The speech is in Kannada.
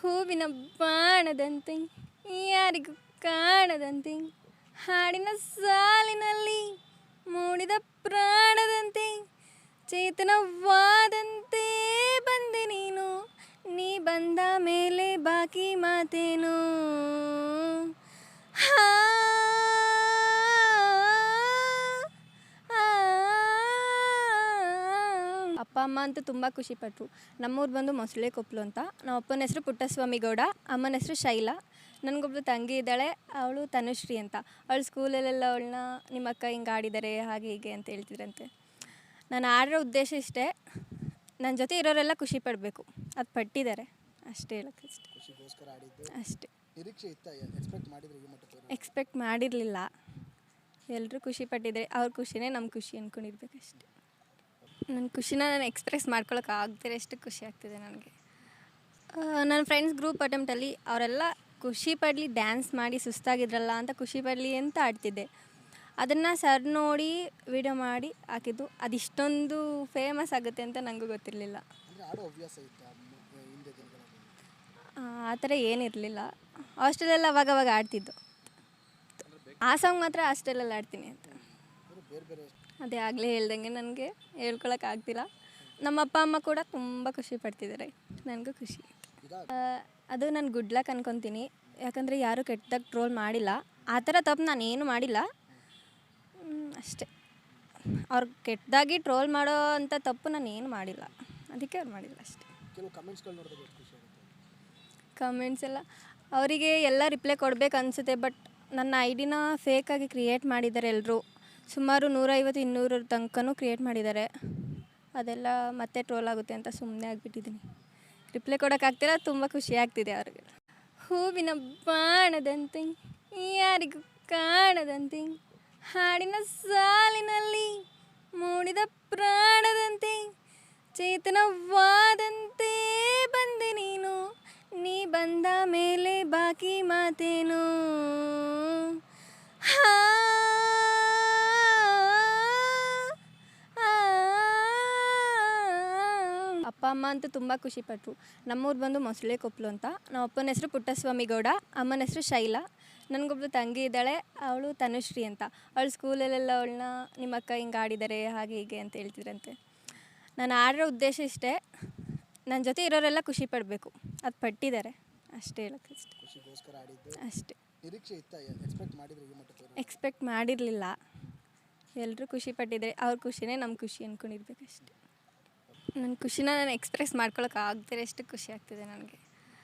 ಹೂವಿನ ಬಾಣದಂತೆ ಯಾರಿಗೂ ಕಾಣದಂತೆ ಹಾಡಿನ ಸಾಲಿನಲ್ಲಿ ಮೂಡಿದ ಪ್ರಾಣದಂತೆ ಚೇತನವಾದಂತೆ ಬಂದೆ ನೀನು ನೀ ಬಂದ ಮೇಲೆ ಬಾಕಿ ಮಾತೇನು ಹಾ ಅಪ್ಪ ಅಮ್ಮ ಅಂತೂ ತುಂಬ ಖುಷಿಪಟ್ಟರು. ನಮ್ಮೂರು ಬಂದು ಮೊಸಳೆ ಕೊಪ್ಪಲು ಅಂತ. ನಮ್ಮ ಅಪ್ಪನ ಹೆಸರು ಪುಟ್ಟಸ್ವಾಮಿ ಗೌಡ, ಅಮ್ಮನ ಹೆಸರು ಶೈಲಾ. ನನಗೊಬ್ಳು ತಂಗಿ ಇದ್ದಾಳೆ, ಅವಳು ತನುಶ್ರೀ ಅಂತ. ಅವಳು ಸ್ಕೂಲಲ್ಲೆಲ್ಲ ಅವಳನ್ನ ನಿಮ್ಮ ಅಕ್ಕ ಹಿಂಗೆ ಆಡಿದ್ದಾರೆ ಹಾಗೆ ಹೀಗೆ ಅಂತ ಹೇಳ್ತಿದ್ರಂತೆ. ನಾನು ಆಡಿರೋ ಉದ್ದೇಶ ಇಷ್ಟೇ, ನನ್ನ ಜೊತೆ ಇರೋರೆಲ್ಲ ಖುಷಿ ಪಡಬೇಕು, ಅದು ಪಟ್ಟಿದ್ದಾರೆ ಅಷ್ಟೇ, ಹೇಳೋಕ್ಕೆ ಅಷ್ಟೇ. ಎಕ್ಸ್ಪೆಕ್ಟ್ ಮಾಡಿರಲಿಲ್ಲ, ಎಲ್ಲರೂ ಖುಷಿ ಪಟ್ಟಿದ್ದಾರೆ. ಅವ್ರ ಖುಷಿನೇ ನಮ್ಮ ಖುಷಿ ಅಂದ್ಕೊಂಡಿರ್ಬೇಕಷ್ಟೆ. ನನ್ನ ಖುಷಿನ ನಾನು ಎಕ್ಸ್ಪ್ರೆಸ್ ಮಾಡ್ಕೊಳಕ್ಕೆ ಆಗ್ತಿರೋ ಎಷ್ಟು ಖುಷಿ ಆಗ್ತಿದೆ ನನಗೆ. ನನ್ನ ಫ್ರೆಂಡ್ಸ್ ಗ್ರೂಪ್ ಅಟೆಂಪ್ಟಲ್ಲಿ ಅವರೆಲ್ಲ ಖುಷಿ ಪಡಲಿ, ಡ್ಯಾನ್ಸ್ ಮಾಡಿ ಸುಸ್ತಾಗಿದ್ರಲ್ಲ ಅಂತ ಖುಷಿ ಪಡಲಿ ಅಂತ ಆಡ್ತಿದ್ದೆ. ಅದನ್ನು ಸರ್ ನೋಡಿ ವಿಡಿಯೋ ಮಾಡಿ ಹಾಕಿದ್ದು. ಅದಿಷ್ಟೊಂದು ಫೇಮಸ್ ಆಗುತ್ತೆ ಅಂತ ನನಗೂ ಗೊತ್ತಿರಲಿಲ್ಲ. ಆ ಥರ ಏನಿರಲಿಲ್ಲ. ಹಾಸ್ಟೆಲಲ್ಲಿ ಅವಾಗವಾಗ ಆಡ್ತಿದ್ದು. ಆ ಸಾಂಗ್ ಮಾತ್ರ ಹಾಸ್ಟೆಲಲ್ಲಿ ಆಡ್ತೀನಿ ಅಂತ. ಅದೇ ಆಗಲೇ ಹೇಳ್ದಂಗೆ ನನಗೆ ಹೇಳ್ಕೊಳಕ್ಕಾಗ್ತಿಲ್ಲ. ನಮ್ಮ ಅಪ್ಪ ಅಮ್ಮ ಕೂಡ ತುಂಬ ಖುಷಿ ಪಡ್ತಿದ್ದಾರೆ, ನನಗೂ ಖುಷಿ. ಅದು ನಾನು ಗುಡ್ ಲಕ್ ಅನ್ಕೊತೀನಿ. ಯಾಕಂದರೆ ಯಾರೂ ಕೆಟ್ಟದಾಗ ಟ್ರೋಲ್ ಮಾಡಿಲ್ಲ. ಆ ಥರ ತಪ್ಪು ನಾನೇನು ಮಾಡಿಲ್ಲ, ಅಷ್ಟೇ. ಅವ್ರು ಕೆಟ್ಟದಾಗಿ ಟ್ರೋಲ್ ಮಾಡೋ ಅಂಥ ತಪ್ಪು ನಾನು ಏನು ಮಾಡಿಲ್ಲ, ಅದಕ್ಕೆ ಅವ್ರು ಮಾಡಿಲ್ಲ ಅಷ್ಟೇ. ಕಮೆಂಟ್ಸ್ ಎಲ್ಲ ಅವರಿಗೆ ಎಲ್ಲ ರಿಪ್ಲೈ ಕೊಡಬೇಕು ಅನಿಸುತ್ತೆ. ಬಟ್ ನನ್ನ ಐಡಿನ ಫೇಕಾಗಿ ಕ್ರಿಯೇಟ್ ಮಾಡಿದ್ದಾರೆ ಎಲ್ಲರೂ. ಸುಮಾರು 150-200 ತನಕನೂ ಕ್ರಿಯೇಟ್ ಮಾಡಿದ್ದಾರೆ. ಅದೆಲ್ಲ ಮತ್ತೆ ಟ್ರೋಲ್ ಆಗುತ್ತೆ ಅಂತ ಸುಮ್ಮನೆ ಆಗಿಬಿಟ್ಟಿದ್ದೀನಿ. ರಿಪ್ಲೈ ಕೊಡೋಕ್ಕಾಗ್ತಿಲ್ಲ, ತುಂಬ ಖುಷಿ ಆಗ್ತಿದೆ ಅವ್ರಿಗೆ. ಹೂವಿನ ಬಾಣದಂತೆ ಯಾರಿಗೂ ಕಾಣದಂತೆ ಹಾಡಿನ ಸಾಲಿನಲ್ಲಿ ಮೂಡಿದ ಪ್ರಾಣದಂತೆ ಚೇತನವಾದಂತೆ ಬಂದೆ ನೀನು ನೀ ಬಂದ ಮೇಲೆ ಬಾಕಿ ಮಾತೇನು ಹಾ ಅಪ್ಪ ಅಮ್ಮ ಅಂತೂ ತುಂಬ ಖುಷಿಪಟ್ಟರು. ನಮ್ಮೂರು ಬಂದು ಮೊಸಳೆ ಕೊಪ್ಪಲು ಅಂತ. ನಮ್ಮ ಅಪ್ಪನ ಹೆಸರು ಪುಟ್ಟಸ್ವಾಮಿ ಗೌಡ, ಅಮ್ಮನ ಹೆಸರು ಶೈಲಾ. ನನಗೊಬ್ಳು ತಂಗಿ ಇದ್ದಾಳೆ, ಅವಳು ತನುಶ್ರೀ ಅಂತ. ಅವಳು ಸ್ಕೂಲಲ್ಲೆಲ್ಲ ಅವಳನ್ನ ನಿಮ್ಮ ಅಕ್ಕ ಹಿಂಗೆ ಆಡಿದ್ದಾರೆ ಹಾಗೆ ಹೀಗೆ ಅಂತ ಹೇಳ್ತಿದ್ರಂತೆ. ನಾನು ಆಡಿರೋ ಉದ್ದೇಶ ಇಷ್ಟೇ, ನನ್ನ ಜೊತೆ ಇರೋರೆಲ್ಲ ಖುಷಿ ಪಡಬೇಕು, ಅದು ಪಟ್ಟಿದ್ದಾರೆ ಅಷ್ಟೇ, ಹೇಳೋಕ್ಕೆ ಅಷ್ಟೇ. ಎಕ್ಸ್ಪೆಕ್ಟ್ ಮಾಡಿರಲಿಲ್ಲ, ಎಲ್ಲರೂ ಖುಷಿ ಪಟ್ಟಿದ್ದಾರೆ. ಅವ್ರ ಖುಷಿನೇ ನಮ್ಮ ಖುಷಿ ಅಂದ್ಕೊಂಡಿರ್ಬೇಕಷ್ಟೆ. ನನ್ನ ಖುಷಿನ ನಾನು ಎಕ್ಸ್ಪ್ರೆಸ್ ಮಾಡ್ಕೊಳಕ್ಕೆ ಆಗ್ತಿರೋ ಎಷ್ಟು ಖುಷಿ ಆಗ್ತಿದೆ ನನಗೆ.